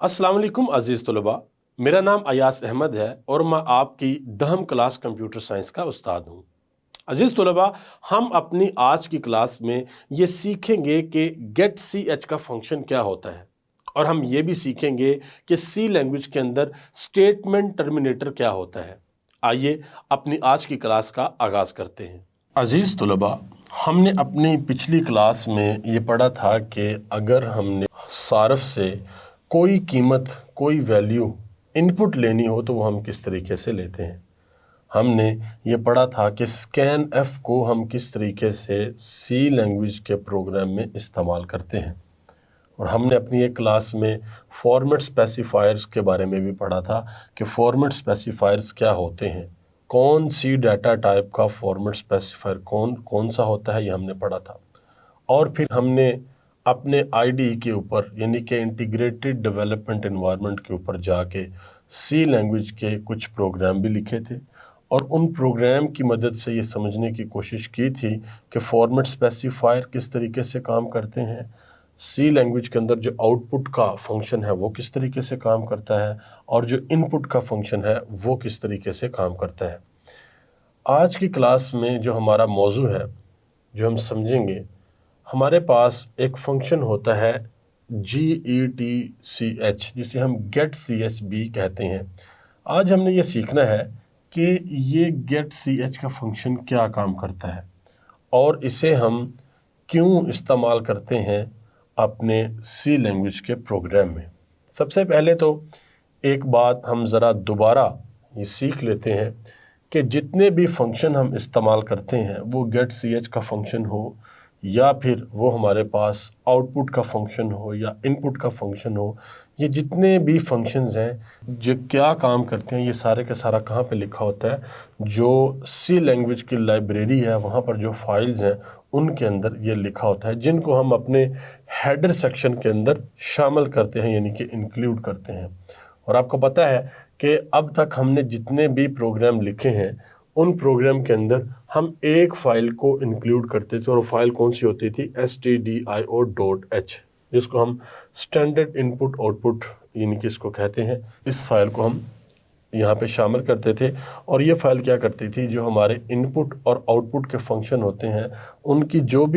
अस्सलाम वालेकुम अज़ीज़ तलबा, मेरा नाम अयास अहमद है और मैं आपकी 10वीं क्लास कंप्यूटर साइंस का उस्ताद हूँ। अज़ीज़ तलबा, हम अपनी आज की क्लास में ये सीखेंगे कि गेट सी एच का फंक्शन क्या होता है और हम ये भी सीखेंगे कि सी लैंग्वेज के अंदर स्टेटमेंट टर्मिनेटर क्या होता है। आइए अपनी आज की क्लास का आगाज़ करते हैं। अज़ीज़ तलबा, हमने अपनी पिछली क्लास में ये पढ़ा था कि अगर हमने सारफ से कोई कीमत, कोई वैल्यू इनपुट लेनी हो तो वो हम किस तरीके से लेते हैं। हमने ये पढ़ा था कि स्कैन एफ को हम किस तरीके से सी लैंग्वेज के प्रोग्राम में इस्तेमाल करते हैं और हमने अपनी एक क्लास में फॉर्मेट स्पेसिफायर्स के बारे में भी पढ़ा था कि फॉर्मेट स्पेसिफायर्स क्या होते हैं, कौन सी डाटा टाइप का फॉर्मेट स्पेसिफायर कौन सा होता है, ये हमने पढ़ा था। और फिर हमने अपने आईडी के ऊपर यानी कि इंटीग्रेटेड डेवलपमेंट एनवायरनमेंट के ऊपर जाके सी लैंग्वेज के कुछ प्रोग्राम भी लिखे थे और उन प्रोग्राम की मदद से ये समझने की कोशिश की थी कि फॉर्मेट स्पेसिफायर किस तरीके से काम करते हैं, सी लैंग्वेज के अंदर जो आउटपुट का फंक्शन है वो किस तरीके से काम करता है और जो इनपुट का फंक्शन है वो किस तरीके से काम करता है। आज की क्लास में जो हमारा मौजू है, जो हम समझेंगे, हमारे पास एक फंक्शन होता है GETCH जिसे हम गेट सी एच बी कहते हैं। आज हमने ये सीखना है कि ये गेट सी एच का फंक्शन क्या काम करता है और इसे हम क्यों इस्तेमाल करते हैं अपने सी लैंग्वेज के प्रोग्राम में। सबसे पहले तो एक बात हम ज़रा दोबारा ये सीख लेते हैं कि जितने भी फंक्शन हम इस्तेमाल करते हैं, वो गेट सी एच का फंक्शन हो या फिर वो हमारे पास आउटपुट का फंक्शन हो या इनपुट का फंक्शन हो, ये जितने भी फंक्शंस हैं जो क्या काम करते हैं, ये सारे का सारा कहाँ पे लिखा होता है। जो सी लैंग्वेज की लाइब्रेरी है वहाँ पर जो फाइल्स हैं उनके अंदर ये लिखा होता है, जिनको हम अपने हेडर सेक्शन के अंदर शामिल करते हैं यानी कि इंक्लूड करते हैं। और आपको पता है कि अब तक हमने जितने भी प्रोग्राम लिखे हैं उन प्रोग्राम के अंदर हम एक फ़ाइल को इंक्लूड करते थे और वो फाइल कौन सी होती थी, stdio.h, जिसको हम स्टैंडर्ड इनपुट आउटपुट यानी कि इसको कहते हैं। इस फाइल को हम यहाँ पे शामिल करते थे और ये फाइल क्या करती थी, जो हमारे इनपुट और आउटपुट के फंक्शन होते हैं उनकी जो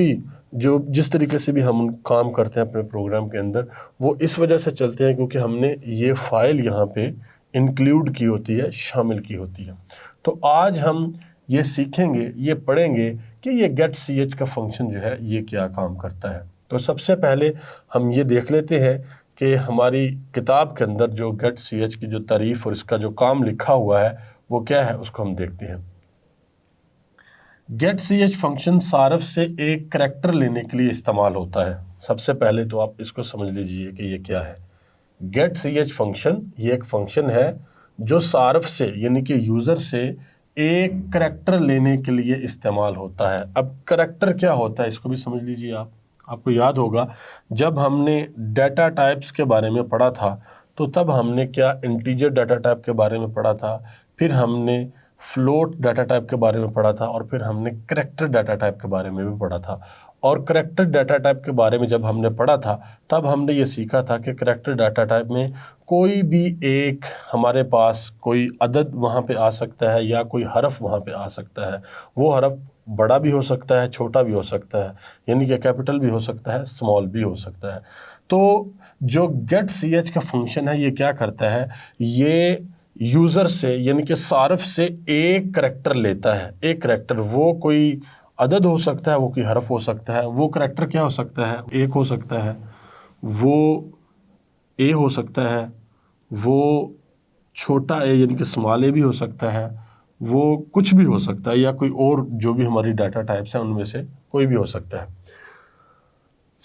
जिस तरीके से भी हम काम करते हैं अपने प्रोग्राम के अंदर, वो इस वजह से चलते हैं क्योंकि हमने ये फ़ाइल यहाँ पे इंक्लूड की होती है, शामिल की होती है। तो आज हम ये सीखेंगे, ये पढ़ेंगे कि ये गेट सी एच का फंक्शन जो है ये क्या काम करता है। तो सबसे पहले हम ये देख लेते हैं कि हमारी किताब के अंदर जो गेट सी एच की जो तारीफ़ और इसका जो काम लिखा हुआ है वो क्या है, उसको हम देखते हैं। Gate C H function Saraf से एक करैक्टर लेने के लिए इस्तेमाल होता है। सबसे पहले तो आप इसको समझ लीजिए कि ये क्या है। गेट सी एच फंक्शन ये एक फंक्शन है जो सारफ से यानी कि यूज़र से एक करैक्टर लेने के लिए इस्तेमाल होता है। अब करैक्टर क्या होता है इसको भी समझ लीजिए आप। आपको याद होगा जब हमने डाटा टाइप्स के बारे में पढ़ा था तो तब हमने क्या इंटीजर डाटा टाइप के बारे में पढ़ा था, फिर हमने फ्लोट डाटा टाइप के बारे में पढ़ा था और फिर हमने करैक्टर डाटा टाइप के बारे में भी पढ़ा था। और करैक्टर डाटा टाइप के बारे में जब हमने पढ़ा था तब हमने ये सीखा था कि करैक्टर डाटा टाइप में कोई भी एक हमारे पास कोई अदद वहाँ पे आ सकता है या कोई हरफ वहाँ पे आ सकता है। वो हरफ बड़ा भी हो सकता है, छोटा भी हो सकता है, यानी कि कैपिटल भी हो सकता है, स्मॉल भी हो सकता है। तो जो गेट सी एच का फंक्शन है ये क्या करता है, ये यूज़र से यानी कि सारफ से एक करैक्टर लेता है। एक करैक्टर वो कोई अदद हो सकता है, वो कोई हरफ हो सकता है। वो करैक्टर क्या हो सकता है, एक हो सकता है, वो ए हो सकता है, वो छोटा ए यानी कि स्मॉल ए भी हो सकता है, वो कुछ भी हो सकता है या कोई और जो भी हमारी डाटा टाइप्स हैं उनमें से कोई भी हो सकता है।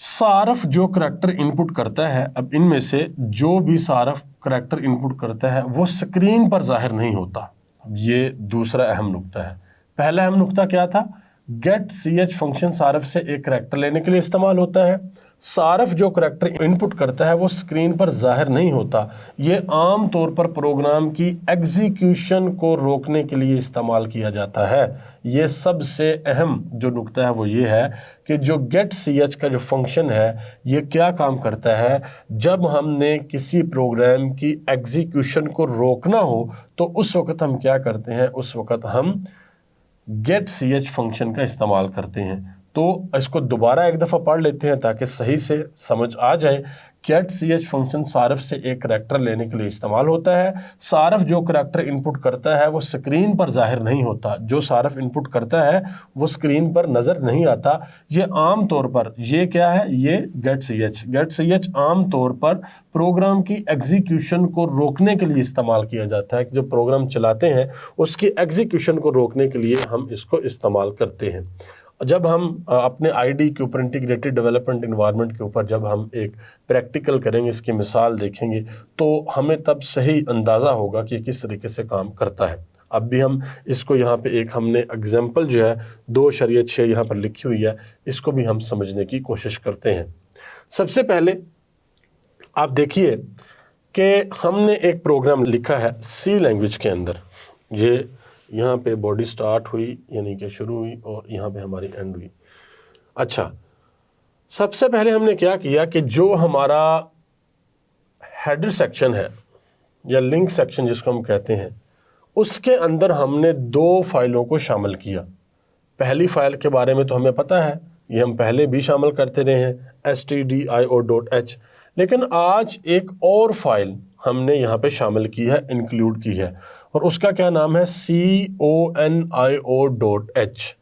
सारफ जो करैक्टर इनपुट करता है, अब इनमें से जो भी सारफ करैक्टर इनपुट करता है वो स्क्रीन पर जाहिर नहीं होता। अब ये दूसरा अहम नुक्ता है। पहला अहम नुक्ता क्या था, gate C H function Saraf से एक करैक्टर लेने के लिए इस्तेमाल होता है। सारफ जो करैक्टर इनपुट करता है वो स्क्रीन पर जाहिर नहीं होता। ये आम तौर पर प्रोग्राम की एग्जीक्यूशन को रोकने के लिए इस्तेमाल किया जाता है। ये सबसे अहम जो नुक्ता है वो ये है कि जो getch का जो फंक्शन है ये क्या काम करता है। जब हमने किसी प्रोग्राम की एग्जीक्यूशन को रोकना हो तो उस वक्त हम क्या करते हैं, उस वक्त हम getch फंक्शन का इस्तेमाल करते हैं। तो इसको दोबारा एक दफ़ा पढ़ लेते हैं ताकि सही से समझ आ जाए। getch फंक्शन सारफ से एक करैक्टर लेने के लिए इस्तेमाल होता है। सारफ जो करैक्टर इनपुट करता है वो स्क्रीन पर जाहिर नहीं होता। जो सारफ इनपुट करता है वो स्क्रीन पर नज़र नहीं आता। ये आम तौर पर ये क्या है, ये getch आम तौर पर प्रोग्राम की एग्जीक्यूशन को रोकने के लिए इस्तेमाल किया जाता है। कि जो प्रोग्राम चलाते हैं उसकी एग्जीक्यूशन को रोकने के लिए हम इसको इस्तेमाल करते हैं। जब हम अपने आईडी के ऊपर, इंटीग्रेटेड डेवलपमेंट इन्वायरमेंट के ऊपर जब हम एक प्रैक्टिकल करेंगे, इसकी मिसाल देखेंगे, तो हमें तब सही अंदाज़ा होगा कि किस तरीके से काम करता है। अब भी हम इसको यहाँ पे एक हमने एग्जांपल जो है 2.6 यहाँ पर लिखी हुई है, इसको भी हम समझने की कोशिश करते हैं। सबसे पहले आप देखिए कि हमने एक प्रोग्राम लिखा है सी लैंग्वेज के अंदर। ये यहाँ पे बॉडी स्टार्ट हुई यानी कि शुरू हुई और यहाँ पे हमारी एंड हुई। अच्छा, सबसे पहले हमने क्या किया कि जो हमारा हेडर सेक्शन है या लिंक सेक्शन जिसको हम कहते हैं, उसके अंदर हमने 2 फाइलों को शामिल किया। पहली फ़ाइल के बारे में तो हमें पता है, ये हम पहले भी शामिल करते रहे हैं, stdio.h। लेकिन आज एक और फाइल हमने यहाँ पे शामिल की है, इंक्लूड की है, और उसका क्या नाम है, conio.h।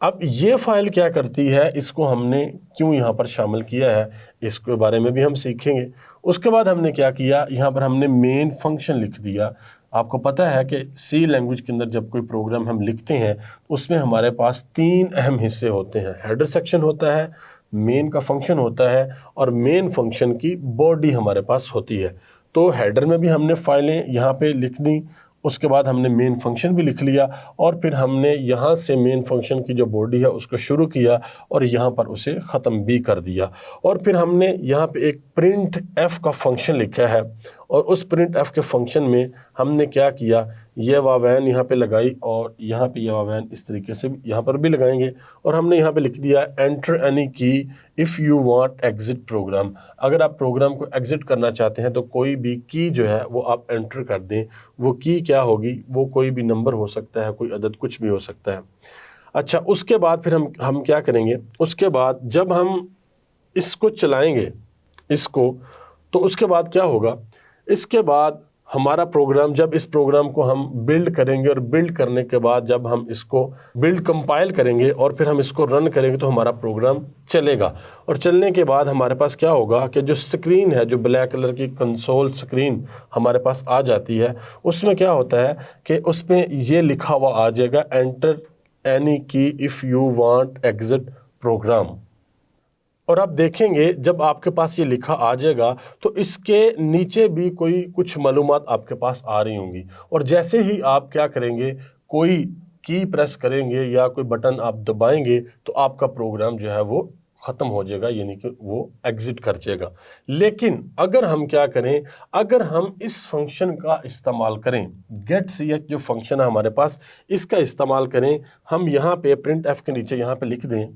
अब ये फ़ाइल क्या करती है, इसको हमने क्यों यहाँ पर शामिल किया है, इसके बारे में भी हम सीखेंगे। उसके बाद हमने क्या किया, यहाँ पर हमने मेन फंक्शन लिख दिया। आपको पता है कि सी लैंग्वेज के अंदर जब कोई प्रोग्राम हम लिखते हैं उसमें हमारे पास 3 अहम हिस्से होते हैं। हेडर सेक्शन होता है, मेन का फंक्शन होता है, और मेन फंक्शन की बॉडी हमारे पास होती है। तो हेडर में भी हमने फाइलें यहाँ पे लिख दी, उसके बाद हमने मेन फंक्शन भी लिख लिया, और फिर हमने यहाँ से मेन फंक्शन की जो बॉडी है उसको शुरू किया और यहाँ पर उसे ख़त्म भी कर दिया। और फिर हमने यहाँ पे एक प्रिंट एफ का फंक्शन लिखा है, और उस प्रिंट एफ के फंक्शन में हमने क्या किया, ये वावैन यहाँ पे लगाई और यहाँ पे ये वावैन इस तरीके से यहाँ पर भी लगाएंगे, और हमने यहाँ पे लिख दिया enter any key if you want exit program. अगर आप प्रोग्राम को एग्जिट करना चाहते हैं तो कोई भी की जो है वो आप एंटर कर दें। वो की क्या होगी, वो कोई भी नंबर हो सकता है, कोई अदद, कुछ भी हो सकता है। अच्छा, उसके बाद फिर हम क्या करेंगे, उसके बाद जब हम इसको चलाएंगे इसको, तो उसके बाद क्या होगा, इसके बाद हमारा प्रोग्राम, जब इस प्रोग्राम को हम बिल्ड करेंगे और बिल्ड करने के बाद जब हम इसको बिल्ड कंपाइल करेंगे और फिर हम इसको रन करेंगे तो हमारा प्रोग्राम चलेगा। और चलने के बाद हमारे पास क्या होगा कि जो स्क्रीन है, जो ब्लैक कलर की कंसोल स्क्रीन हमारे पास आ जाती है, उसमें क्या होता है कि उसमें ये लिखा हुआ आ जाएगा enter any key if you want exit program. और आप देखेंगे जब आपके पास ये लिखा आ जाएगा तो इसके नीचे भी कोई कुछ मालूमात आपके पास आ रही होंगी, और जैसे ही आप क्या करेंगे, कोई की प्रेस करेंगे या कोई बटन आप दबाएंगे तो आपका प्रोग्राम जो है वो ख़त्म हो जाएगा, यानी कि वो एग्जिट कर जाएगा। लेकिन अगर हम क्या करें, अगर हम इस फंक्शन का इस्तेमाल करें, getch जो फंक्शन है हमारे पास, इसका इस्तेमाल करें, हम यहाँ पे प्रिंट एफ के नीचे यहाँ पे लिख दें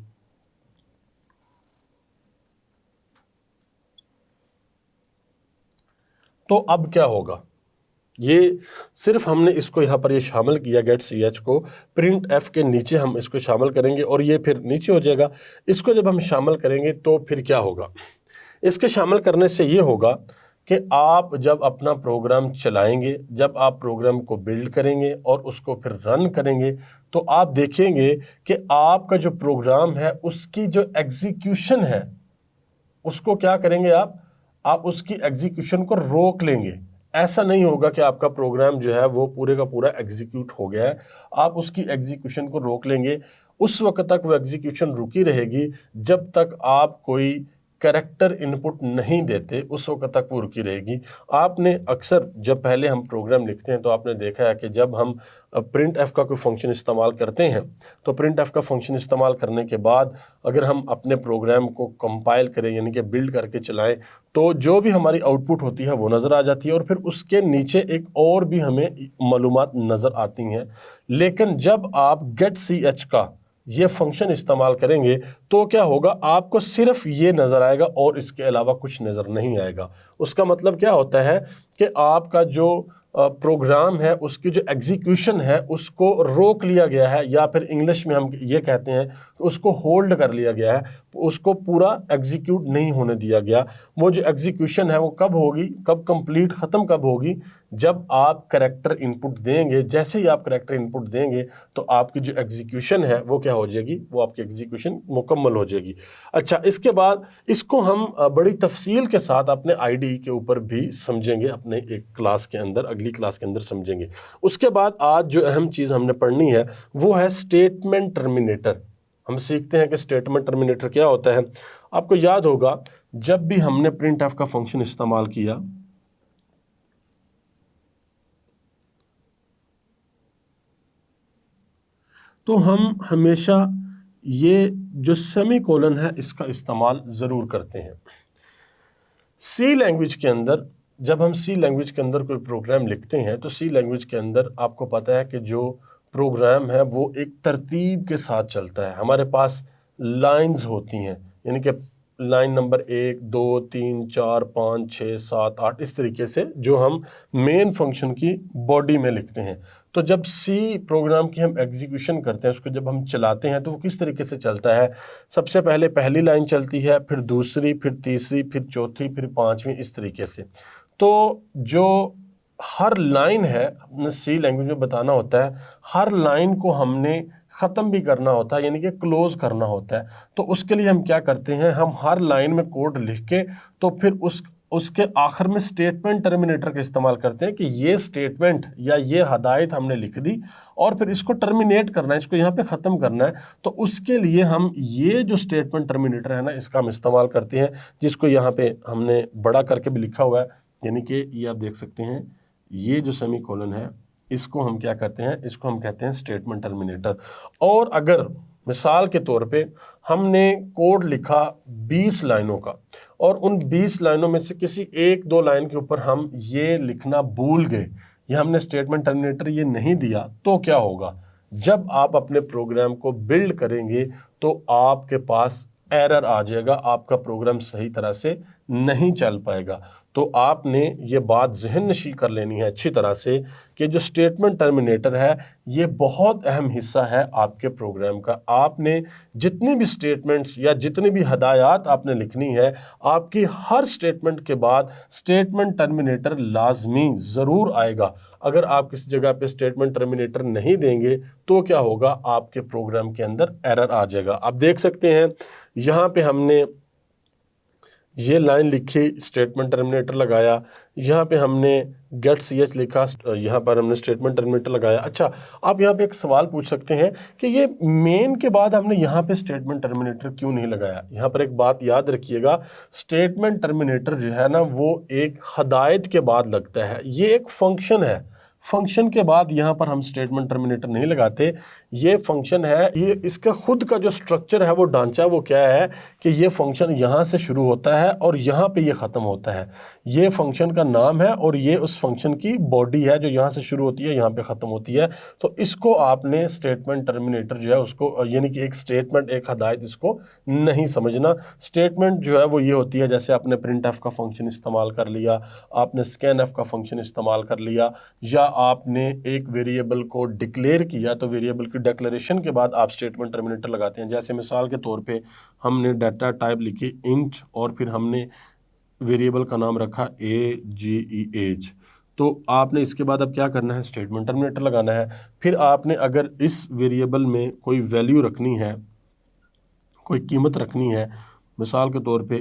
तो अब क्या होगा, ये सिर्फ हमने इसको यहाँ पर ये शामिल किया getch को, प्रिंट एफ के नीचे हम इसको शामिल करेंगे और ये फिर नीचे हो जाएगा। इसको जब हम शामिल करेंगे तो फिर क्या होगा, इसके शामिल करने से ये होगा कि आप जब अपना प्रोग्राम चलाएंगे, जब आप प्रोग्राम को बिल्ड करेंगे और उसको फिर रन करेंगे, तो आप देखेंगे कि आपका जो प्रोग्राम है उसकी जो एग्जीक्यूशन है उसको क्या करेंगे, आप उसकी एग्जीक्यूशन को रोक लेंगे। ऐसा नहीं होगा कि आपका प्रोग्राम जो है वो पूरे का पूरा एग्जीक्यूट हो गया है, आप उसकी एग्जीक्यूशन को रोक लेंगे। उस वक्त तक वो एग्जीक्यूशन रुकी रहेगी जब तक आप कोई कैरेक्टर इनपुट नहीं देते उस वक्त तक वो रुकी रहेगी। आपने अक्सर जब पहले हम प्रोग्राम लिखते हैं तो आपने देखा है कि जब हम प्रिंट एफ का कोई फंक्शन इस्तेमाल करते हैं तो प्रिंट एफ का फंक्शन इस्तेमाल करने के बाद अगर हम अपने प्रोग्राम को कंपाइल करें यानी कि बिल्ड करके चलाएं तो जो भी हमारी आउटपुट होती है वो नज़र आ जाती है और फिर उसके नीचे एक और भी हमें मालूमात नज़र आती हैं। लेकिन जब आप गेट सी एच का ये फंक्शन इस्तेमाल करेंगे तो क्या होगा, आपको सिर्फ ये नज़र आएगा और इसके अलावा कुछ नज़र नहीं आएगा। उसका मतलब क्या होता है कि आपका जो प्रोग्राम है उसकी जो एग्जीक्यूशन है उसको रोक लिया गया है, या फिर इंग्लिश में हम ये कहते हैं कि उसको होल्ड कर लिया गया है, उसको पूरा एग्जीक्यूट नहीं होने दिया गया। वो जो एग्जीक्यूशन है वो कब होगी, कब कंप्लीट ख़त्म कब होगी, जब आप करैक्टर इनपुट देंगे। जैसे ही आप करैक्टर इनपुट देंगे तो आपकी जो एग्जीक्यूशन है वो क्या हो जाएगी, वो आपकी एग्जीक्यूशन मुकम्मल हो जाएगी। अच्छा, इसके बाद इसको हम बड़ी तफसील के साथ अपने आईडी के ऊपर भी समझेंगे, अपने एक क्लास के अंदर, अगली क्लास के अंदर समझेंगे। उसके बाद आज जो अहम चीज़ हमने पढ़नी है वो है स्टेटमेंट टर्मिनेटर। हम सीखते हैं कि स्टेटमेंट टर्मिनेटर क्या होता है। आपको याद होगा जब भी हमने प्रिंट एफ का फंक्शन इस्तेमाल किया तो हम हमेशा ये जो सेमी कोलन है इसका इस्तेमाल ज़रूर करते हैं। सी लैंग्वेज के अंदर जब हम सी लैंग्वेज के अंदर कोई प्रोग्राम लिखते हैं तो सी लैंग्वेज के अंदर आपको पता है कि जो प्रोग्राम है वो एक तरतीब के साथ चलता है। हमारे पास लाइंस होती हैं, यानी कि लाइन नंबर 1 2 3 4 5 6 7 8 इस तरीके से जो हम मेन फंक्शन की बॉडी में लिखते हैं। तो जब सी प्रोग्राम की हम एग्जीक्यूशन करते हैं, उसको जब हम चलाते हैं तो वो किस तरीके से चलता है, सबसे पहले पहली लाइन चलती है, फिर दूसरी, फिर तीसरी, फिर चौथी, फिर पांचवी, इस तरीके से। तो जो हर लाइन है हमने सी लैंग्वेज में बताना होता है, हर लाइन को हमने ख़त्म भी करना होता है, यानी कि क्लोज़ करना होता है। तो उसके लिए हम क्या करते हैं, हम हर लाइन में कोड लिख के तो फिर उसके आखिर में स्टेटमेंट टर्मिनेटर का इस्तेमाल करते हैं कि ये स्टेटमेंट या ये हदायत हमने लिख दी और फिर इसको टर्मिनेट करना है, इसको यहाँ पे ख़त्म करना है। तो उसके लिए हम ये जो स्टेटमेंट टर्मिनेटर है ना, इसका हम इस्तेमाल करते हैं, जिसको यहाँ पे हमने बड़ा करके भी लिखा हुआ है, यानी कि ये आप देख सकते हैं, ये जो सेमी कोलन है इसको हम क्या करते हैं, इसको हम कहते हैं स्टेटमेंट टर्मिनेटर। और अगर मिसाल के तौर पे हमने कोड लिखा 20 लाइनों का और उन 20 लाइनों में से किसी एक दो लाइन के ऊपर हम ये लिखना भूल गए या हमने स्टेटमेंट टर्मिनेटर ये नहीं दिया, तो क्या होगा, जब आप अपने प्रोग्राम को बिल्ड करेंगे तो आपके पास एरर आ जाएगा, आपका प्रोग्राम सही तरह से नहीं चल पाएगा। तो आपने ये बात ज़हन नशी कर लेनी है अच्छी तरह से कि जो स्टेटमेंट टर्मिनेटर है ये बहुत अहम हिस्सा है आपके प्रोग्राम का। आपने जितनी भी स्टेटमेंट्स या जितनी भी हदायत आपने लिखनी है, आपकी हर स्टेटमेंट के बाद स्टेटमेंट टर्मिनेटर लाजमी ज़रूर आएगा। अगर आप किसी जगह पे स्टेटमेंट टर्मिनेटर नहीं देंगे तो क्या होगा, आपके प्रोग्राम के अंदर एरर आ जाएगा। आप देख सकते हैं यहाँ पे हमने ये लाइन लिखी, स्टेटमेंट टर्मिनेटर लगाया, यहाँ पे हमने गेट सी एच लिखा, यहाँ पर हमने स्टेटमेंट टर्मिनेटर लगाया। अच्छा, आप यहाँ पे एक सवाल पूछ सकते हैं कि ये मेन के बाद हमने यहाँ पे स्टेटमेंट टर्मिनेटर क्यों नहीं लगाया। यहाँ पर एक बात याद रखिएगा, स्टेटमेंट टर्मिनेटर जो है ना वो एक हदायत के बाद लगता है, ये एक फंक्शन है। फंक्शन के बाद यहाँ पर हम स्टेटमेंट टर्मिनेटर नहीं लगाते, ये फंक्शन है, ये इसका खुद का जो स्ट्रक्चर है वो ढांचा वो क्या है कि ये फंक्शन यहाँ से शुरू होता है और यहाँ पे ये ख़त्म होता है। ये फंक्शन का नाम है और ये उस फंक्शन की बॉडी है जो यहाँ से शुरू होती है यहाँ पे ख़त्म होती है। तो इसको आपने स्टेटमेंट टर्मिनेटर जो है उसको, यानी कि एक स्टेटमेंट एक हदायत, इसको नहीं समझना। स्टेटमेंट जो है वो ये होती है, जैसे आपने प्रिंट एफ का फंक्शन इस्तेमाल कर लिया, आपने स्कैन एफ का फंक्शन इस्तेमाल कर लिया, या आपने एक वेरिएबल को डिक्लेयर किया तो वेरिएबल की डिक्लेरेशन के बाद आप स्टेटमेंट टर्मिनेटर लगाते हैं। जैसे मिसाल के तौर पे हमने डाटा टाइप लिखी इंट और फिर हमने वेरिएबल का नाम रखा एज, तो आपने इसके बाद अब क्या करना है, स्टेटमेंट टर्मिनेटर लगाना है। फिर आपने अगर इस वेरिएबल में कोई वैल्यू रखनी है, कोई कीमत रखनी है, मिसाल के तौर पे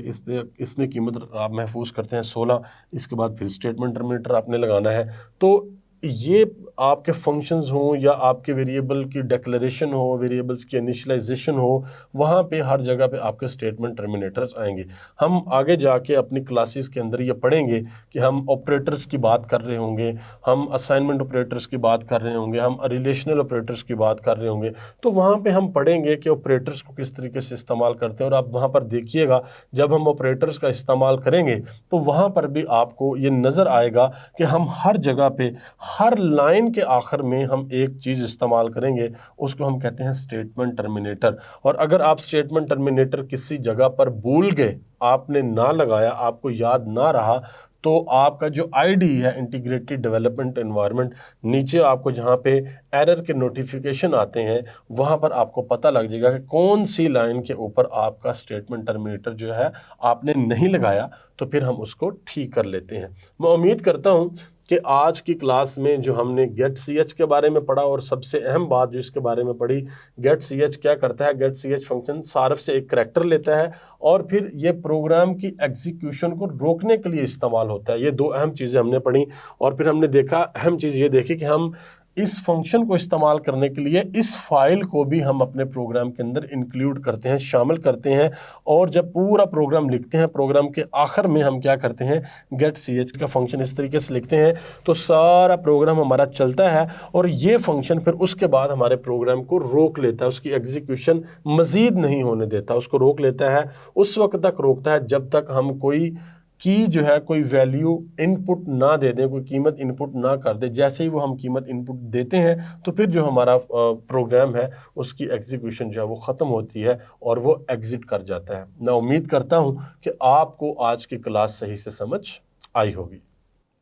इसमें कीमत आप महफूज करते हैं 16, इसके बाद फिर स्टेटमेंट टर्मिनेटर आपने लगाना है। तो ये आपके फंक्शंस हों या आपके वेरिएबल की डिक्लेरेशन हो, वेरिएबल्स की इनिशियलाइजेशन हो, वहाँ पे हर जगह पे आपके स्टेटमेंट टर्मिनेटर्स आएंगे। हम आगे जाके अपनी क्लासेस के अंदर ये पढ़ेंगे कि हम ऑपरेटर्स की बात कर रहे होंगे, हम असाइनमेंट ऑपरेटर्स की बात कर रहे होंगे, हम रिलेशनल ऑपरेटर्स की बात कर रहे होंगे। तो वहाँ पे हम पढ़ेंगे कि ऑपरेटर्स को किस तरीके से इस्तेमाल करते हैं। और आप वहाँ पर देखिएगा, जब हम ऑपरेटर्स का इस्तेमाल करेंगे तो वहाँ पर भी आपको ये नज़र आएगा कि हम हर जगह पे, हर लाइन के आखिर में हम एक चीज़ इस्तेमाल करेंगे, उसको हम कहते हैं स्टेटमेंट टर्मिनेटर। और अगर आप स्टेटमेंट टर्मिनेटर किसी जगह पर भूल गए, आपने ना लगाया, आपको याद ना रहा, तो आपका जो आईडी है इंटीग्रेटेड डेवलपमेंट एनवायरनमेंट, नीचे आपको जहाँ पे एरर के नोटिफिकेशन आते हैं, वहाँ पर आपको पता लग जाएगा कि कौन सी लाइन के ऊपर आपका स्टेटमेंट टर्मिनेटर जो है आपने नहीं लगाया, तो फिर हम उसको ठीक कर लेते हैं। मैं उम्मीद करता हूँ कि आज की क्लास में जो हमने गेट सी एच के बारे में पढ़ा, और सबसे अहम बात जो इसके बारे में पढ़ी, गेट सी एच क्या करता है। गेट सी एच फंक्शन सार्फ से एक करैक्टर लेता है और फिर ये प्रोग्राम की एग्जीक्यूशन को रोकने के लिए इस्तेमाल होता है। ये दो अहम चीज़ें हमने पढ़ी। और फिर हमने देखा, अहम चीज़ ये देखी कि हम इस फंक्शन को इस्तेमाल करने के लिए इस फाइल को भी हम अपने प्रोग्राम के अंदर इंक्लूड करते हैं, शामिल करते हैं। और जब पूरा प्रोग्राम लिखते हैं, प्रोग्राम के आखिर में हम क्या करते हैं, गेट सी एच का फंक्शन इस तरीके से लिखते हैं, तो सारा प्रोग्राम हमारा चलता है। और ये फंक्शन फिर उसके बाद हमारे प्रोग्राम को रोक लेता है, उसकी एग्जीक्यूशन मज़ीद नहीं होने देता, उसको रोक लेता है। उस वक्त तक रोकता है जब तक हम कोई की जो है, कोई वैल्यू इनपुट ना दे दें, कोई कीमत इनपुट ना कर दे। जैसे ही वो हम कीमत इनपुट देते हैं तो फिर जो हमारा प्रोग्राम है उसकी एग्जीक्यूशन जो है वो ख़त्म होती है और वो एग्जिट कर जाता है। मैं उम्मीद करता हूँ कि आपको आज की क्लास सही से समझ आई होगी।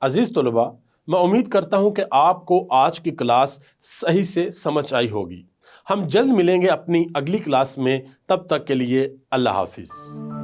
अजीज़ तलबा, मैं उम्मीद करता हूँ कि आपको आज की क्लास सही से समझ आई होगी। हम जल्द मिलेंगे अपनी अगली क्लास में, तब तक के लिए अल्लाह हाफिज़।